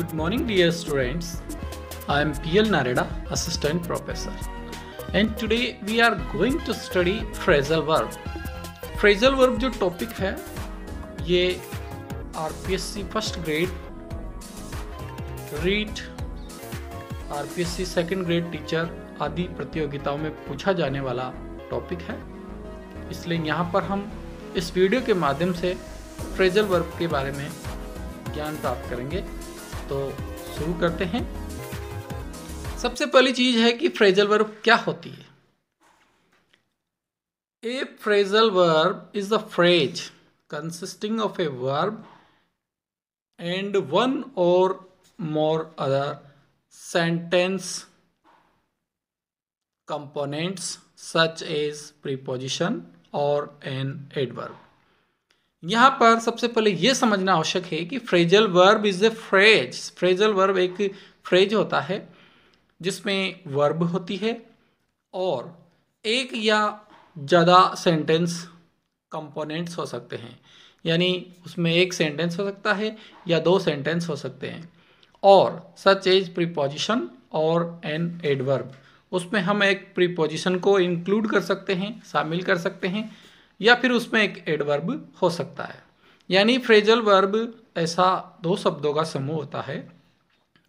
Good morning, dear students. I am PL Nareda, Assistant Professor, and today we are going to study phrasal verb. Phrasal verb जो topic है ये RPSC first grade, REET, RPSC second grade teacher आदि प्रतियोगिताओं में पूछा जाने वाला topic है। इसलिए यहाँ पर हम इस वीडियो के माध्यम से फ्रेजल वर्ब के बारे में ज्ञान प्राप्त करेंगे। तो शुरू करते हैं। सबसे पहली चीज है कि फ्रेजल वर्ब क्या होती है। A phrasal verb is a phrase consisting of a verb and one or more other sentence components such as preposition और an adverb। यहाँ पर सबसे पहले ये समझना आवश्यक है कि phrasal verb is a phrase. Phrasal verb एक फ्रेज होता है जिसमें वर्ब होती है और एक या ज़्यादा सेंटेंस कंपोनेंट्स हो सकते हैं, यानी उसमें एक सेंटेंस हो सकता है या दो सेंटेंस हो सकते हैं। और सच एज प्रीपोजिशन और एन एडवर्ब, उसमें हम एक प्रीपोजिशन को इंक्लूड कर सकते हैं, शामिल कर सकते हैं, या फिर उसमें एक एडवर्ब हो सकता है। यानी फ्रेजल वर्ब ऐसा दो शब्दों का समूह होता है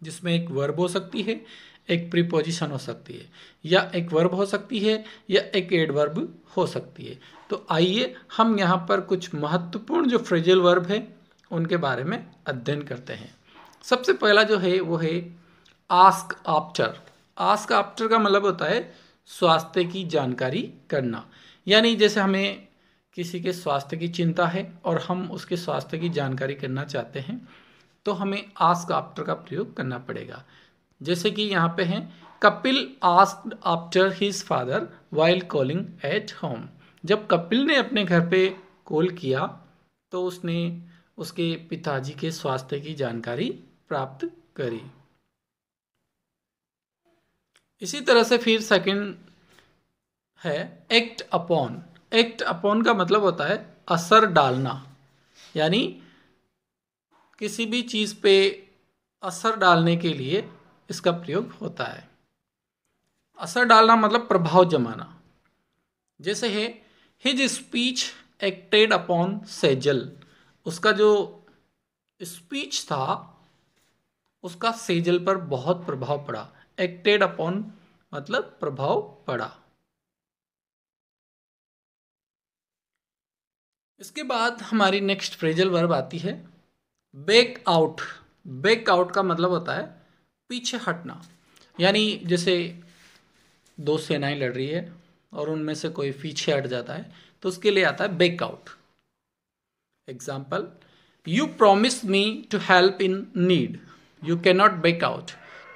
जिसमें एक वर्ब हो सकती है, एक प्रीपोजिशन हो सकती है, या एक वर्ब हो सकती है या एक एडवर्ब हो सकती है। तो आइए हम यहाँ पर कुछ महत्वपूर्ण जो फ्रेजल वर्ब है उनके बारे में अध्ययन करते हैं। सबसे पहला जो है वो है आस्क आफ्टर। आस्क आफ्टर का मतलब होता है स्वास्थ्य की जानकारी करना। यानी जैसे हमें किसी के स्वास्थ्य की चिंता है और हम उसके स्वास्थ्य की जानकारी करना चाहते हैं तो हमें आस्क आफ्टर का प्रयोग करना पड़ेगा। जैसे कि यहाँ पे हैं, Kapil asked after his father while calling at home. जब कपिल ने अपने घर पे कॉल किया तो उसने उसके पिताजी के स्वास्थ्य की जानकारी प्राप्त करी। इसी तरह से फिर सेकंड है एक्ट अपॉन। एक्ट अपॉन का मतलब होता है असर डालना, यानी किसी भी चीज़ पे असर डालने के लिए इसका प्रयोग होता है। असर डालना मतलब प्रभाव जमाना। जैसे है his speech acted upon Sejal. उसका जो स्पीच था उसका सेजल पर बहुत प्रभाव पड़ा। एक्टेड अपॉन मतलब प्रभाव पड़ा। इसके बाद हमारी नेक्स्ट फ्रेजल वर्ब आती है बैक आउट। बैक आउट का मतलब होता है पीछे हटना। यानी जैसे दो सेनाएं लड़ रही है और उनमें से कोई पीछे हट जाता है तो उसके लिए आता है back out. Example, you promise me to help in need, you can not back out.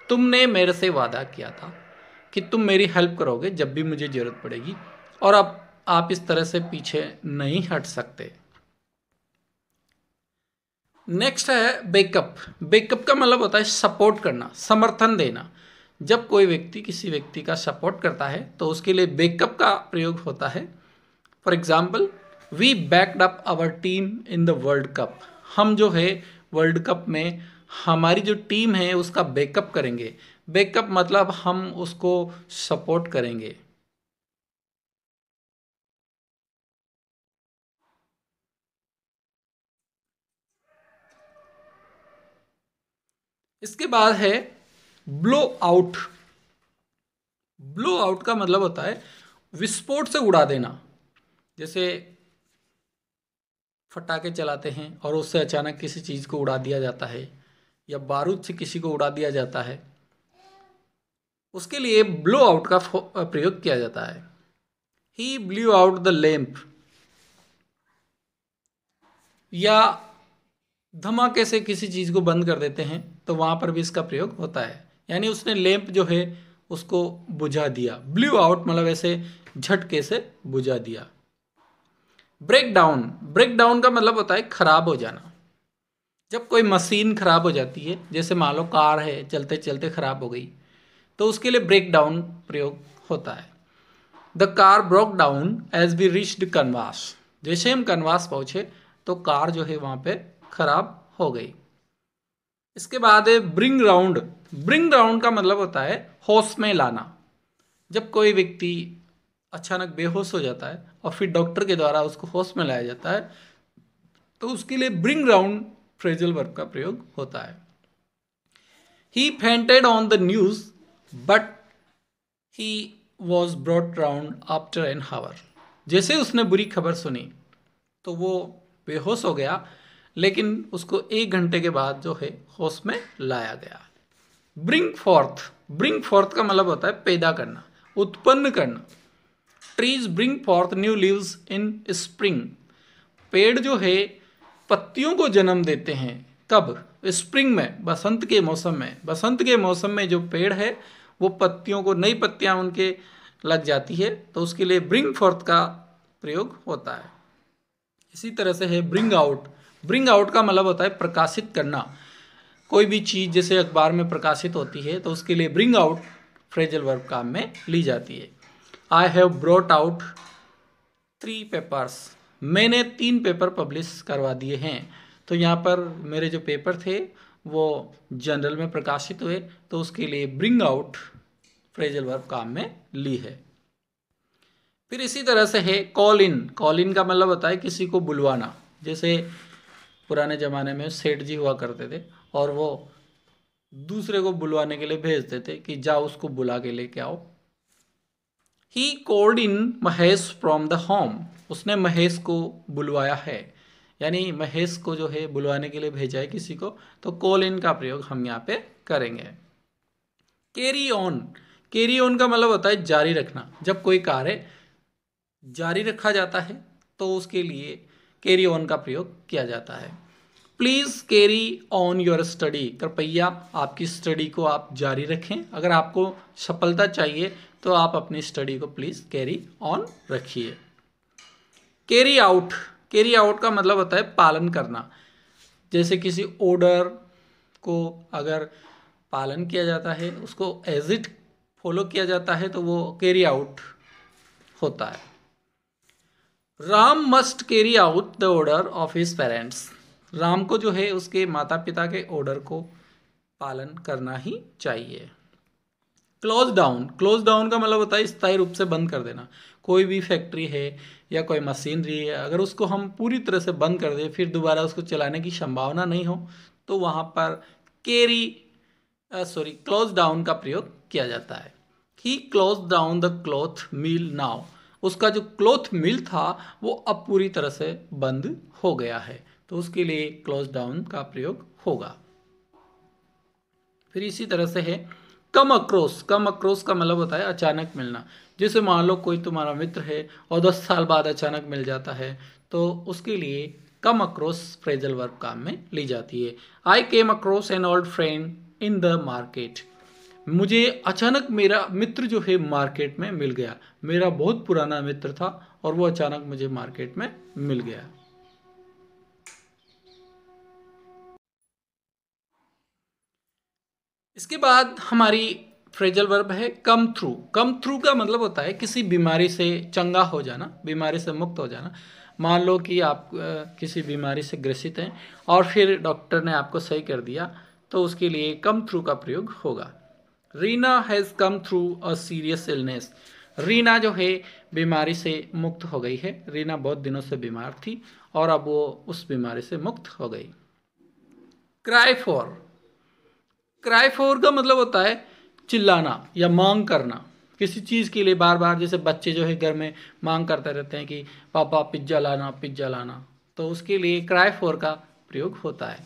तुमने मेरे से वादा किया था कि तुम मेरी हेल्प करोगे जब भी मुझे ज़रूरत पड़ेगी, और अब आप इस तरह से पीछे नहीं हट सकते। नेक्स्ट है बैकअप। बैकअप का मतलब होता है सपोर्ट करना, समर्थन देना। जब कोई व्यक्ति किसी व्यक्ति का सपोर्ट करता है तो उसके लिए बैकअप का प्रयोग होता है। For example, we backed up our team in the world cup. हम जो है वर्ल्ड कप में हमारी जो टीम है उसका बैकअप करेंगे। बैकअप मतलब हम उसको सपोर्ट करेंगे। इसके बाद है ब्लो आउट। ब्लो आउट का मतलब होता है विस्फोट से उड़ा देना। जैसे फटाके चलाते हैं और उससे अचानक किसी चीज़ को उड़ा दिया जाता है, या बारूद से किसी को उड़ा दिया जाता है, उसके लिए ब्लो आउट का प्रयोग किया जाता है। ही ब्लू आउट द लैंप। या धमाके से किसी चीज़ को बंद कर देते हैं तो वहाँ पर भी इसका प्रयोग होता है। यानी उसने लैंप जो है उसको बुझा दिया। ब्लू आउट मतलब ऐसे झटके से बुझा दिया। Break down. ब्रेक डाउन का मतलब होता है खराब हो जाना। जब कोई मशीन खराब हो जाती है, जैसे मान लो कार है चलते चलते खराब हो गई, तो उसके लिए ब्रेक डाउन प्रयोग होता है। The car broke down as we reached Kanvas. जैसे हम कनवास पहुँचे तो कार जो है वहाँ पे खराब हो गई। इसके बाद है ब्रिंग राउंड। ब्रिंग राउंड का मतलब होता है होश में लाना। जब कोई व्यक्ति अचानक बेहोश हो जाता है और फिर डॉक्टर के द्वारा उसको होश में लाया जाता है, तो उसके लिए ब्रिंग राउंड फ्रेजल वर्ब का प्रयोग होता है। He fainted on the news but he was brought round after an hour. जैसे उसने बुरी खबर सुनी तो वो बेहोश हो गया, लेकिन उसको 1 घंटे के बाद जो है होश में लाया गया। Bring forth. ब्रिंग फॉर्थ का मतलब होता है पैदा करना, उत्पन्न करना। Trees bring forth new leaves इन स्प्रिंग। पेड़ जो है पत्तियों को जन्म देते हैं। कब? स्प्रिंग में, बसंत के मौसम में। बसंत के मौसम में जो पेड़ है वो पत्तियों को, नई पत्तियां उनके लग जाती है, तो उसके लिए ब्रिंग फॉर्थ का प्रयोग होता है। इसी तरह से है ब्रिंग आउट। ब्रिंग आउट का मतलब होता है प्रकाशित करना। कोई भी चीज़ जैसे अखबार में प्रकाशित होती है तो उसके लिए ब्रिंग आउट फ्रेजल वर्ब काम में ली जाती है। I have brought out 3 papers. मैंने 3 पेपर पब्लिश करवा दिए हैं। तो यहाँ पर मेरे जो पेपर थे वो जर्नल में प्रकाशित हुए, तो उसके लिए ब्रिंग आउट फ्रेजल वर्ब काम में ली है। फिर इसी तरह से है कॉल इन। कॉल इन का मतलब होता है किसी को बुलवाना। जैसे पुराने ज़माने में सेठ जी हुआ करते थे और वो दूसरे को बुलवाने के लिए भेजते थे कि जाओ उसको बुला के लेके आओ। He called in Mahesh from the home. उसने महेश को बुलवाया है, यानी महेश को जो है बुलवाने के लिए भेजा है किसी को, तो कॉल इन का प्रयोग हम यहाँ पे करेंगे। Carry on. कैरी ऑन का मतलब होता है जारी रखना। जब कोई कार्य जारी रखा जाता है तो उसके लिए कैरी ऑन का प्रयोग किया जाता है। Please carry on your study. कृपया आपकी स्टडी को आप जारी रखें। अगर आपको सफलता चाहिए तो आप अपनी स्टडी को प्लीज़ कैरी ऑन रखिए। Carry out. कैरी आउट का मतलब होता है पालन करना। जैसे किसी ऑर्डर को अगर पालन किया जाता है, उसको एज इट फॉलो किया जाता है, तो वो कैरी आउट होता है। Ram must carry out the order of his parents. Ram को जो है उसके माता पिता के ऑर्डर को पालन करना ही चाहिए। Close down. क्लोज डाउन का मतलब होता है स्थायी रूप से बंद कर देना। कोई भी फैक्ट्री है या कोई मशीनरी है, अगर उसको हम पूरी तरह से बंद कर दें, फिर दोबारा उसको चलाने की संभावना नहीं हो, तो वहाँ पर क्लोज डाउन का प्रयोग किया जाता है। He close down the cloth mill now. उसका जो क्लॉथ मिल था वो अब पूरी तरह से बंद हो गया है, तो उसके लिए क्लोज डाउन का प्रयोग होगा। फिर इसी तरह से है कम अक्रॉस। कम अक्रॉस का मतलब होता है अचानक मिलना। जैसे मान लो कोई तुम्हारा मित्र है और 10 साल बाद अचानक मिल जाता है, तो उसके लिए कम अक्रॉस फ्रेजल वर्ब काम में ली जाती है। I came across an old friend in the market. मुझे अचानक मेरा मित्र जो है मार्केट में मिल गया। मेरा बहुत पुराना मित्र था और वो अचानक मुझे मार्केट में मिल गया। इसके बाद हमारी फ्रेजल वर्ब है कम थ्रू। कम थ्रू का मतलब होता है किसी बीमारी से चंगा हो जाना, बीमारी से मुक्त हो जाना। मान लो कि आप किसी बीमारी से ग्रसित हैं और फिर डॉक्टर ने आपको सही कर दिया, तो उसके लिए कम थ्रू का प्रयोग होगा। Reena has come through a serious illness. Reena जो है बीमारी से मुक्त हो गई है। रीना बहुत दिनों से बीमार थी और अब वो उस बीमारी से मुक्त हो गई। Cry for. क्राई फॉर का मतलब होता है चिल्लाना या मांग करना किसी चीज़ के लिए बार बार। जैसे बच्चे जो है घर में मांग करते रहते हैं कि पापा पिज्ज़ा लाना, पिज्ज़ा लाना, तो उसके लिए क्राई फॉर का प्रयोग होता है।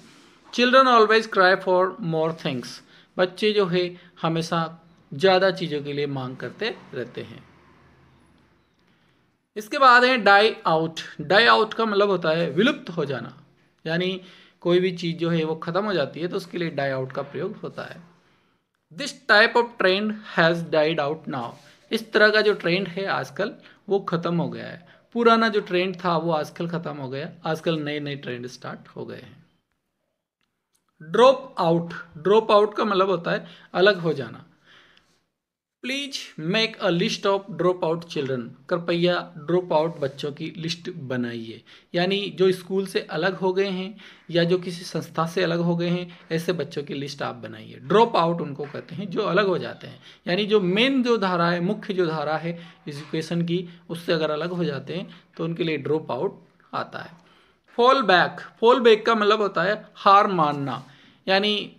Children always cry for more things. बच्चे जो है हमेशा ज़्यादा चीज़ों के लिए मांग करते रहते हैं। इसके बाद है डाई आउट। डाई आउट का मतलब होता है विलुप्त हो जाना, यानी कोई भी चीज़ जो है वो ख़त्म हो जाती है, तो उसके लिए डाई आउट का प्रयोग होता है। This type of trend has died out now. इस तरह का जो ट्रेंड है आजकल वो ख़त्म हो गया है। पुराना जो ट्रेंड था वो आजकल ख़त्म हो गया, आजकल नए नए ट्रेंड स्टार्ट हो गए हैं। Drop out. ड्रॉप आउट का मतलब होता है अलग हो जाना। Please make a list of drop out children. कृपया ड्रॉप आउट बच्चों की लिस्ट बनाइए। यानी जो स्कूल से अलग हो गए हैं या जो किसी संस्था से अलग हो गए हैं, ऐसे बच्चों की लिस्ट आप बनाइए। ड्रॉप आउट उनको कहते हैं जो अलग हो जाते हैं, यानी जो मेन जो धारा है, मुख्य जो धारा है एजुकेशन की, उससे अगर अलग हो जाते हैं तो उनके लिए ड्रॉप आउट आता है। फॉल बैक का मतलब होता है हार मानना। यानी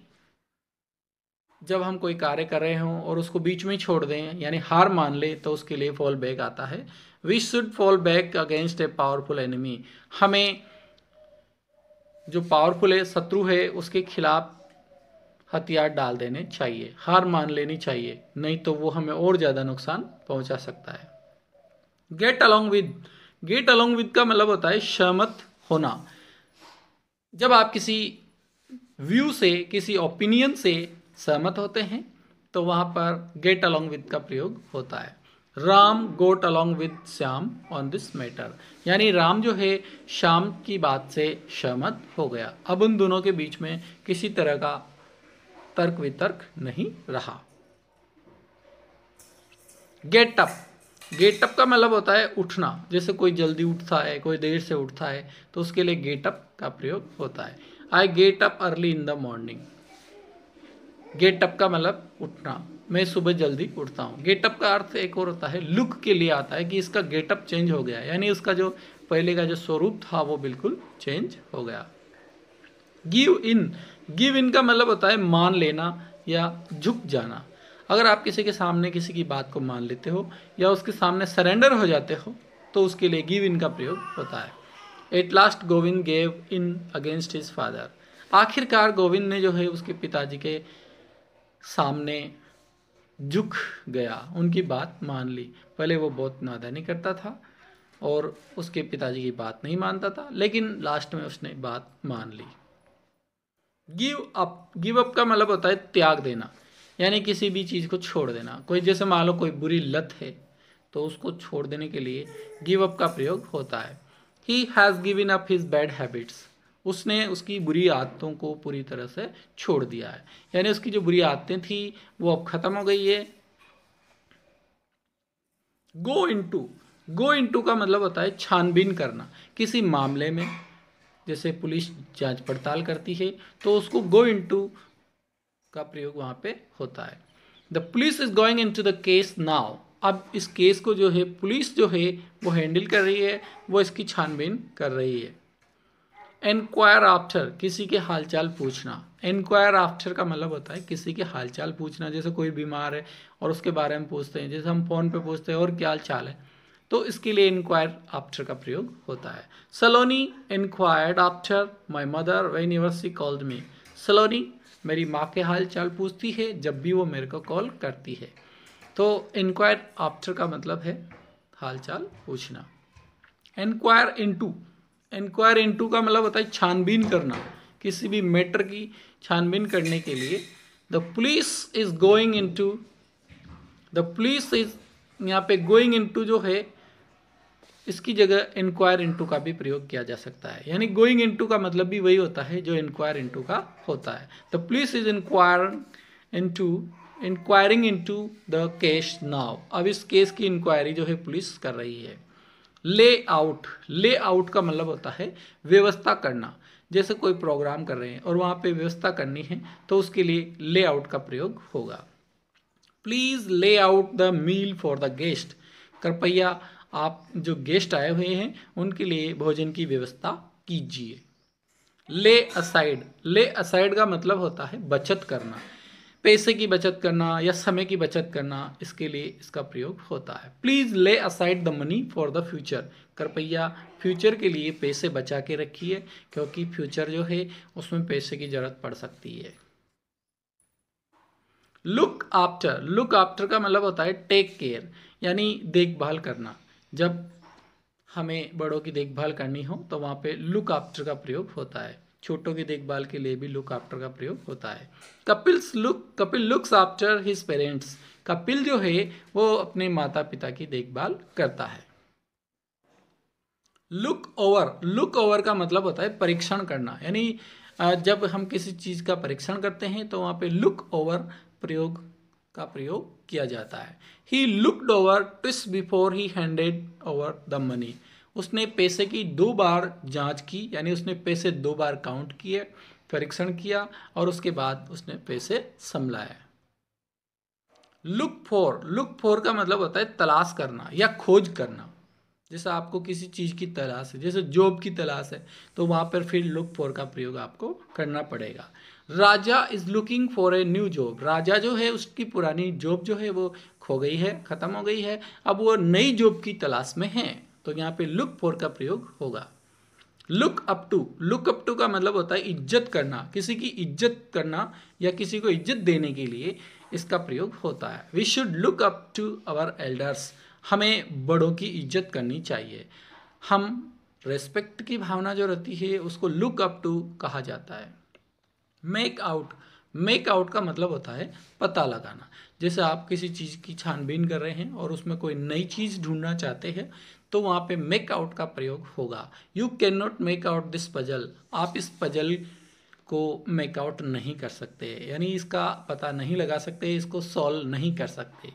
जब हम कोई कार्य कर रहे हों और उसको बीच में ही छोड़ दें, यानी हार मान ले, तो उसके लिए फॉल बैक आता है। We should fall back against a powerful enemy. हमें जो पावरफुल है, शत्रु है, उसके खिलाफ हथियार डाल देने चाहिए, हार मान लेनी चाहिए, नहीं तो वो हमें और ज़्यादा नुकसान पहुंचा सकता है। गेट अलोंग विद का मतलब होता है सहमत होना। जब आप किसी व्यू से, किसी ओपिनियन से सहमत होते हैं तो वहां पर गेट अलोंग विद का प्रयोग होता है। Ram got along with Shyam on this matter. यानी राम जो है श्याम की बात से सहमत हो गया। अब उन दोनों के बीच में किसी तरह का तर्क वितर्क नहीं रहा। गेट अप का मतलब होता है उठना। जैसे कोई जल्दी उठता है, कोई देर से उठता है, तो उसके लिए गेट अप का प्रयोग होता है। I get up early in the morning. Get up का मतलब उठना, मैं सुबह जल्दी उठता हूँ। गेट अप का अर्थ एक और होता है, लुक के लिए आता है कि इसका गेटअप चेंज हो गया, यानी उसका जो पहले का जो स्वरूप था वो बिल्कुल चेंज हो गया। गिव इन का मतलब होता है मान लेना या झुक जाना। अगर आप किसी के सामने किसी की बात को मान लेते हो या उसके सामने सरेंडर हो जाते हो तो उसके लिए गिव इन का प्रयोग होता है। At last Govind gave in against his father. आखिरकार गोविंद ने जो है उसके पिताजी के सामने झुक गया, उनकी बात मान ली। पहले वो बहुत नादानी करता था और उसके पिताजी की बात नहीं मानता था, लेकिन लास्ट में उसने बात मान ली। गिव अप का मतलब होता है त्याग देना, यानी किसी भी चीज़ को छोड़ देना। कोई जैसे मान लो कोई बुरी लत है तो उसको छोड़ देने के लिए गिव अप का प्रयोग होता है। He has given up his bad habits. उसने उसकी बुरी आदतों को पूरी तरह से छोड़ दिया है, यानी उसकी जो बुरी आदतें थी वो अब खत्म हो गई है। गो इनटू का मतलब होता है छानबीन करना। किसी मामले में जैसे पुलिस जांच पड़ताल करती है तो उसको गो इनटू का प्रयोग वहां पे होता है। The police is going into the case now. अब इस केस को जो है पुलिस जो है वो हैंडल कर रही है, वो इसकी छानबीन कर रही है। एनक्वायर आफ्टर, किसी के हालचाल पूछना। एनक्वायर आफ्टर का मतलब होता है किसी के हालचाल पूछना। जैसे कोई बीमार है और उसके बारे में पूछते हैं, जैसे हम फोन पे पूछते हैं और क्या हाल चाल है, तो इसके लिए इंक्वायर आफ्टर का प्रयोग होता है। Saloni inquired after my mother whenever she called me. Saloni मेरी माँ के हाल चाल पूछती है जब भी वो मेरे को कॉल करती है। तो इंक्वायर आफ्टर का मतलब है हाल चाल पूछना। इंक्वायर इनटू का मतलब होता है छानबीन करना। किसी भी मैटर की छानबीन करने के लिए the police is going into, the police is, यहाँ पे गोइंग इनटू जो है इसकी जगह इंक्वायर इनटू का भी प्रयोग किया जा सकता है। यानी गोइंग इनटू का मतलब भी वही होता है जो इंक्वायर इनटू का होता है। The police is enquiring into the case now. अब इस केस की इंक्वायरी जो है पुलिस कर रही है। ले आउट का मतलब होता है व्यवस्था करना। जैसे कोई प्रोग्राम कर रहे हैं और वहाँ पे व्यवस्था करनी है तो उसके लिए ले आउट का प्रयोग होगा। Please lay out the meal for the guest. कृपया आप जो गेस्ट आए हुए हैं उनके लिए भोजन की व्यवस्था कीजिए। ले असाइड का मतलब होता है बचत करना, पैसे की बचत करना या समय की बचत करना, इसके लिए इसका प्रयोग होता है। प्लीज ले aside the money for the future. कृपया फ्यूचर के लिए पैसे बचा के रखिए, क्योंकि फ्यूचर जो है उसमें पैसे की जरूरत पड़ सकती है। लुक आफ्टर का मतलब होता है टेक केयर, यानी देखभाल करना। जब हमें बड़ों की देखभाल करनी हो तो वहाँ पे लुक आफ्टर का प्रयोग होता है। छोटों की देखभाल के लिए भी लुक आफ्टर का प्रयोग होता है। Kapil looks after his parents. Kapil जो है वो अपने माता पिता की देखभाल करता है। लुक ओवर का मतलब होता है परीक्षण करना, यानी जब हम किसी चीज़ का परीक्षण करते हैं तो वहाँ पे लुक ओवर प्रयोग का प्रयोग किया जाता है। He looked over twice before he handed over the money. उसने पैसे की 2 बार जांच की, यानी उसने पैसे 2 बार काउंट किए, परीक्षण किया और उसके बाद उसने पैसे संभलाए। लुक फॉर का मतलब होता है तलाश करना या खोज करना। जैसे आपको किसी चीज़ की तलाश है, जैसे जॉब की तलाश है, तो वहाँ पर फिर लुक फॉर का प्रयोग आपको करना पड़ेगा। Raja is looking for a new job. Raja जो है उसकी पुरानी जॉब जो है वो खो गई है, ख़त्म हो गई है, अब वो नई जॉब की तलाश में है, तो यहाँ पे लुक फॉर का प्रयोग होगा। लुक अप टू का मतलब होता है इज्जत करना, किसी की इज्जत करना या किसी को इज्जत देने के लिए इसका प्रयोग होता है। We should look up to our elders. हमें बड़ों की इज्जत करनी चाहिए। हम रेस्पेक्ट की भावना जो रहती है उसको लुक अप टू कहा जाता है। मेक आउट का मतलब होता है पता लगाना। जैसे आप किसी चीज़ की छानबीन कर रहे हैं और उसमें कोई नई चीज़ ढूंढना चाहते हैं, तो वहाँ पे मेक आउट का प्रयोग होगा। You can not make out this puzzle. आप इस पजल को मेक आउट नहीं कर सकते, यानी इसका पता नहीं लगा सकते, इसको सॉल्व नहीं कर सकते।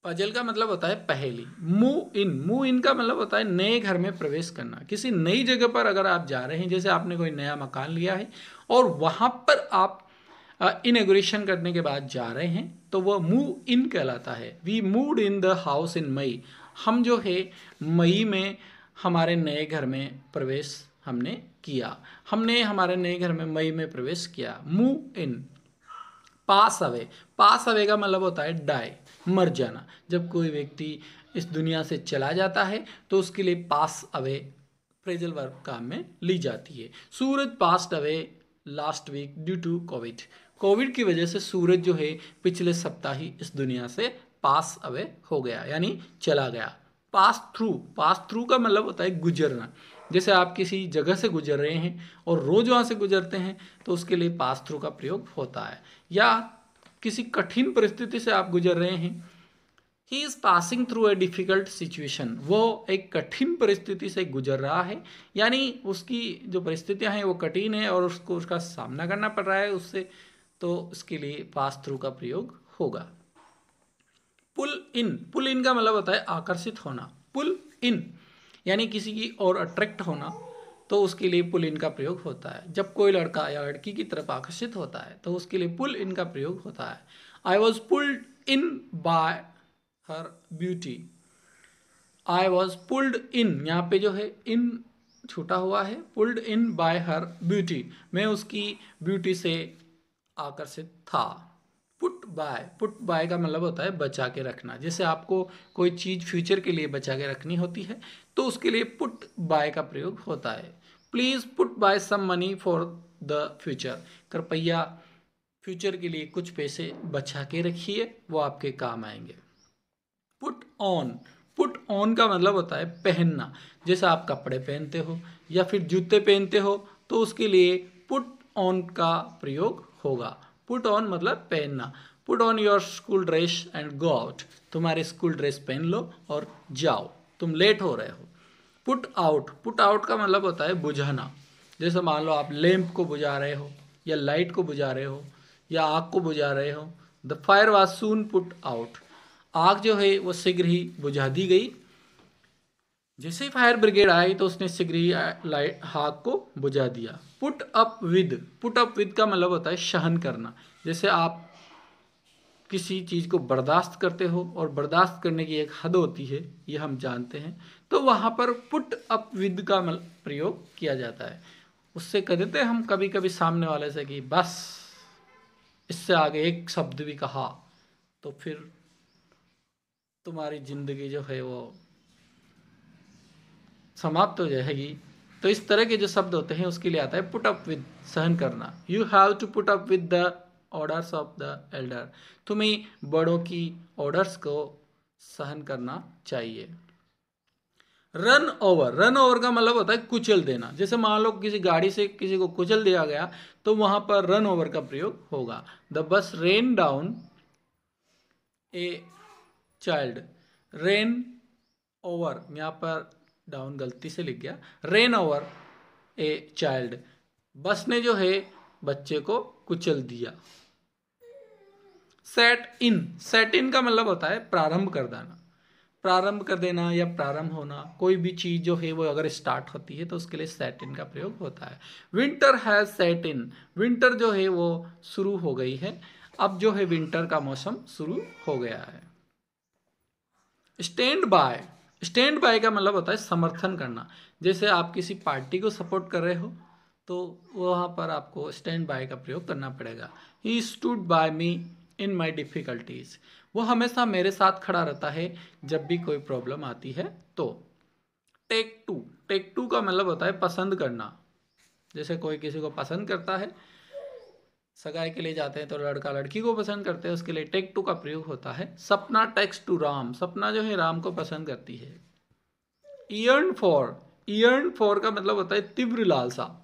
पजल का मतलब होता है पहेली। मूव इन का मतलब होता है नए घर में प्रवेश करना। किसी नई जगह पर अगर आप जा रहे हैं, जैसे आपने कोई नया मकान लिया है और वहाँ पर आप इनॉग्रेशन करने के बाद जा रहे हैं, तो वह मूव इन कहलाता है। We moved in the house in May. हम जो है मई में हमारे नए घर में प्रवेश हमने किया। हमने हमारे नए घर में मई में प्रवेश किया। Move in. पास अवे का मतलब होता है डाई, मर जाना। जब कोई व्यक्ति इस दुनिया से चला जाता है तो उसके लिए पास अवे फ्रेजल वर्ब काम में ली जाती है। Suraj passed away last week due to Covid. Covid की वजह से सूरज जो है पिछले सप्ताह ही इस दुनिया से पास अवे हो गया, यानी चला गया। पास थ्रू का मतलब होता है गुजरना। जैसे आप किसी जगह से गुजर रहे हैं और रोज वहाँ से गुजरते हैं, तो उसके लिए पास थ्रू का प्रयोग होता है। या किसी कठिन परिस्थिति से आप गुजर रहे हैं, he is passing through a difficult situation. वो एक कठिन परिस्थिति से गुजर रहा है, यानी उसकी जो परिस्थितियाँ हैं वो कठिन है और उसको उसका सामना करना पड़ रहा है उससे, तो उसके लिए पास थ्रू का प्रयोग होगा। पुल इन का मतलब होता है आकर्षित होना। पुल इन यानी किसी की ओर अट्रैक्ट होना, तो उसके लिए पुल इन का प्रयोग होता है। जब कोई लड़का या लड़की की तरफ आकर्षित होता है तो उसके लिए पुल इन का प्रयोग होता है। I was pulled in by her beauty. I was pulled इन, यहाँ पे जो है इन छूटा हुआ है, pulled in by her beauty, मैं उसकी ब्यूटी से आकर्षित था। पुट बाय का मतलब होता है बचा के रखना। जैसे आपको कोई चीज़ फ्यूचर के लिए बचा के रखनी होती है, तो उसके लिए पुट बाय का प्रयोग होता है। Please put by some money for the future. कृपया फ्यूचर के लिए कुछ पैसे बचा के रखिए, वो आपके काम आएंगे। पुट ऑन का मतलब होता है पहनना। जैसे आप कपड़े पहनते हो या फिर जूते पहनते हो, तो उसके लिए पुट ऑन का प्रयोग होगा। पुट ऑन मतलब पहनना। Put on your school dress and go out. तुम्हारे स्कूल ड्रेस पहन लो और जाओ, तुम लेट हो रहे हो। पुट आउट का मतलब होता है बुझाना। जैसे मान लो आप लैंप को बुझा रहे हो या लाइट को बुझा रहे हो या आग को बुझा रहे हो। The fire was soon put out. आग जो है वो शीघ्र ही बुझा दी गई। जैसे ही फायर ब्रिगेड आई तो उसने शीघ्र ही लाइट आग को बुझा दिया। पुट अप विद का मतलब होता है सहन करना। जैसे आप किसी चीज़ को बर्दाश्त करते हो और बर्दाश्त करने की एक हद होती है, ये हम जानते हैं, तो वहाँ पर पुट अप विद का प्रयोग किया जाता है। उससे कह देते हैं हम कभी कभी सामने वाले से कि बस इससे आगे एक शब्द भी कहा तो फिर तुम्हारी जिंदगी जो है वो समाप्त हो जाएगी। तो इस तरह के जो शब्द होते हैं उसके लिए आता है पुट अप विद, सहन करना। You have to put up with the orders of the elder. तुम्हें बड़ों की ऑर्डर्स को सहन करना चाहिए। रन ओवर का मतलब होता है कुचल देना। जैसे मान लो किसी गाड़ी से किसी को कुचल दिया गया, तो वहां पर रन ओवर का प्रयोग होगा। The bus rain down a child. Rain over, यहाँ पर डाउन गलती से लिख गया, रेन ओवर ए चाइल्ड। बस ने जो है बच्चे को कुचल दिया। सेट इन का मतलब होता है प्रारंभ कर देना, प्रारंभ कर देना या प्रारंभ होना। कोई भी चीज जो है वो अगर स्टार्ट होती है तो उसके लिए सेट इन का प्रयोग होता है। Winter has set in, winter जो है वो शुरू हो गई है, अब जो है विंटर का मौसम शुरू हो गया है। स्टैंड बाय, स्टैंड बाय का मतलब होता है समर्थन करना। जैसे आप किसी पार्टी को सपोर्ट कर रहे हो तो वहाँ पर आपको स्टैंड बाय का प्रयोग करना पड़ेगा। He stood by me in my difficulties, वो हमेशा मेरे साथ खड़ा रहता है जब भी कोई प्रॉब्लम आती है। तो टेक टू, टेक टू का मतलब होता है पसंद करना। जैसे कोई किसी को पसंद करता है, सगाई के लिए जाते हैं तो लड़का लड़की को पसंद करते हैं, उसके लिए टेक टू का प्रयोग होता है। सपना टेक्स टू राम, सपना जो है राम को पसंद करती है। ईयर्न फॉर, ईयर्न फॉर का मतलब होता है तीव्र लालसा।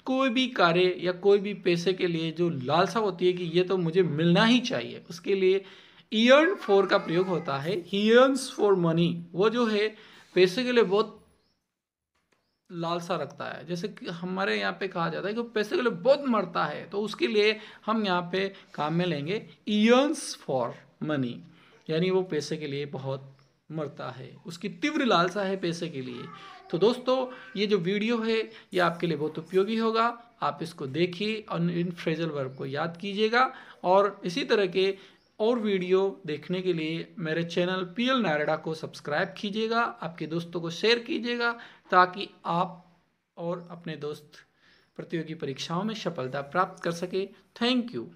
कोई भी कार्य या कोई भी पैसे के लिए जो लालसा होती है कि ये तो मुझे मिलना ही चाहिए, उसके लिए ईयर्न फॉर का प्रयोग होता है। ही ईयर्न्स फॉर मनी, वो जो है पैसे के लिए बहुत लालसा रखता है। जैसे कि हमारे यहाँ पे कहा जाता है कि पैसे के लिए बहुत मरता है, तो उसके लिए हम यहाँ पे काम में लेंगे ईयर्न्स फॉर मनी, यानी वो पैसे के लिए बहुत मरता है, उसकी तीव्र लालसा है पैसे के लिए। तो दोस्तों ये जो वीडियो है ये आपके लिए बहुत उपयोगी होगा, आप इसको देखिए और इन फ्रेजल वर्ब को याद कीजिएगा। और इसी तरह के और वीडियो देखने के लिए मेरे चैनल PL नायरड़ा को सब्सक्राइब कीजिएगा, आपके दोस्तों को शेयर कीजिएगा, ताकि आप और अपने दोस्त प्रतियोगी परीक्षाओं में सफलता प्राप्त कर सके। Thank you.